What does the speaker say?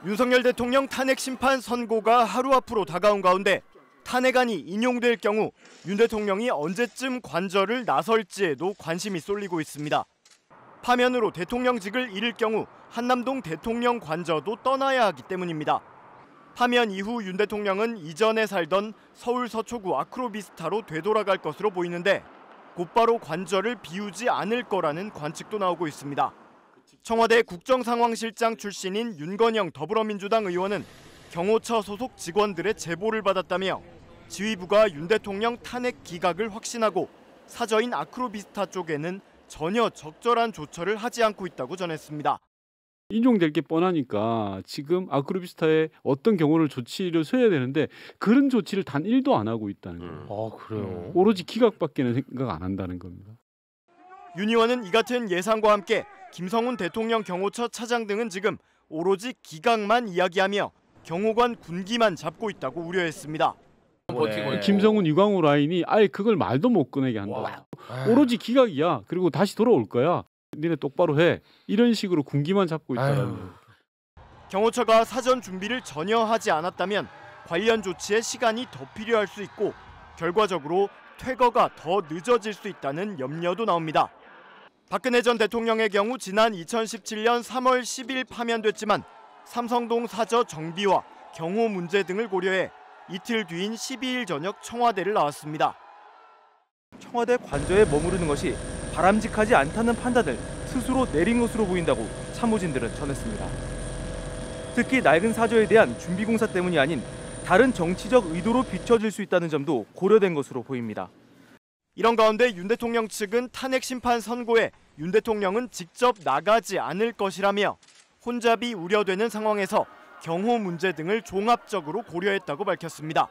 윤석열 대통령 탄핵 심판 선고가 하루 앞으로 다가온 가운데 탄핵안이 인용될 경우 윤 대통령이 언제쯤 관절을 나설지에도 관심이 쏠리고 있습니다. 파면으로 대통령직을 잃을 경우 한남동 대통령 관저도 떠나야 하기 때문입니다. 파면 이후 윤 대통령은 이전에 살던 서울 서초구 아크로비스타로 되돌아갈 것으로 보이는데 곧바로 관저를 비우지 않을 거라는 관측도 나오고 있습니다. 청와대 국정상황실장 출신인 윤건영 더불어민주당 의원은 경호처 소속 직원들의 제보를 받았다며 지휘부가 윤 대통령 탄핵 기각을 확신하고 사저인 아크로비스타 쪽에는 전혀 적절한 조처를 하지 않고 있다고 전했습니다. 인용될 게 뻔하니까 지금 아크로비스타에 어떤 경우를 조치를 써야 되는데 그런 조치를 단 1도 안 하고 있다는 거예요. 그래요? 오로지 기각밖에는 생각 안 한다는 겁니다. 윤 의원은 이 같은 예상과 함께 김성훈 대통령 경호처 차장 등은 지금 오로지 기각만 이야기하며 경호관 군기만 잡고 있다고 우려했습니다. 김성훈 유광호 라인이 아예 그걸 말도 못 꺼내게 한다. 오로지 기각이야. 그리고 다시 돌아올 거야. 니네 똑바로 해. 이런 식으로 군기만 잡고 있다는 거예요. 경호처가 사전 준비를 전혀 하지 않았다면 관련 조치에 시간이 더 필요할 수 있고 결과적으로 퇴거가 더 늦어질 수 있다는 염려도 나옵니다. 박근혜 전 대통령의 경우 지난 2017년 3월 10일 파면됐지만 삼성동 사저 정비와 경호 문제 등을 고려해 이틀 뒤인 12일 저녁 청와대를 나왔습니다. 청와대 관저에 머무르는 것이 바람직하지 않다는 판단을 스스로 내린 것으로 보인다고 참모진들은 전했습니다. 특히 낡은 사저에 대한 준비 공사 때문이 아닌 다른 정치적 의도로 비춰질 수 있다는 점도 고려된 것으로 보입니다. 이런 가운데 윤 대통령 측은 탄핵 심판 선고에 윤 대통령은 직접 나가지 않을 것이라며 혼잡이 우려되는 상황에서 경호 문제 등을 종합적으로 고려했다고 밝혔습니다.